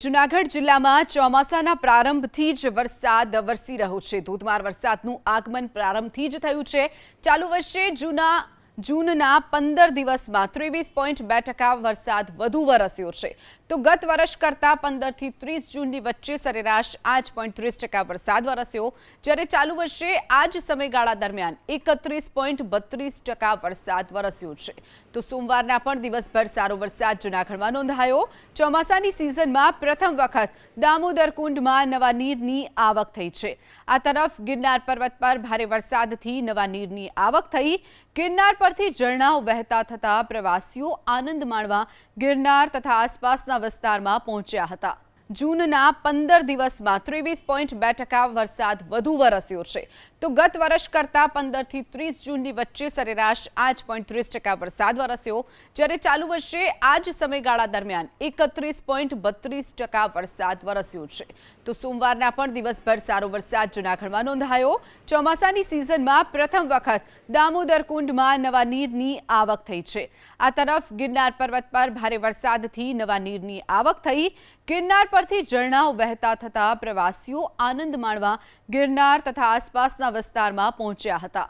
જૂનાગઢ જિલ્લામાં ચોમાસાના પ્રારંભથી જ વરસાદ વરસી રહ્યો છે। ધોધમાર વરસાદનું આગમન પ્રારંભથી જ થયું છે। ચાલુ વર્ષે જૂનના 15 દિવસમાં 23.2% વરસાદ વધુ વરસ્યો છે, તો ગત વર્ષ કરતાં 15 થી 30 જૂનની વચ્ચે સરેરાશ 8.30% વરસાદ વરસ્યો, જ્યારે ચાલુ વર્ષે આ જ સમયગાળા દરમિયાન 31.32% વરસાદ વરસ્યો છે। તો સોમવારના પણ દિવસભર સારો વરસાદ જૂનાગઢમાં નોંધાયો। ચોમાસાની સિઝનમાં પ્રથમ વખત દામોદર કુંડમાં નવા નીરની આવક થઈ છે। આ તરફ ગિરનાર પર્વત પર ભારે વરસાદથી નવા નીરની આવક થઈ। ગિરનાર પરથી ઝરણાઓ વહેતા થતા પ્રવાસીઓ આનંદ માણવા ગિરનાર તથા આસપાસના વિસ્તારમાં પહોંચ્યા હતા। જૂનના 15 દિવસમાં 23.2% વરસાદ વધુ વરસ્યો છે, તો ગત વર્ષ કરતાં 15 થી 30 જૂનની વચ્ચે સરેરાશ 8.30% વરસાદ વરસ્યો, જ્યારે ચાલુ વર્ષે આ જ સમયગાળા દરમિયાન 31.32% વરસાદ વરસ્યો છે। તો સોમવારના પણ દિવસભર સારો વરસાદ જૂનાગઢમાં નોંધાયો। ચોમાસાની સિઝનમાં પ્રથમ વખત દામોદર કુંડમાં નવા નીરની આવક થઈ છે। આ તરફ ગિરનાર પર્વત પર ભારે વરસાદથી નવા નીરની આવક થઈ। ગિરનાર પરથી ઝરણાઓ વહેતા થતા પ્રવાસીઓ આનંદ માણવા ગિરનાર તથા આસપાસના વિસ્તારમાં પહોંચ્યા હતા।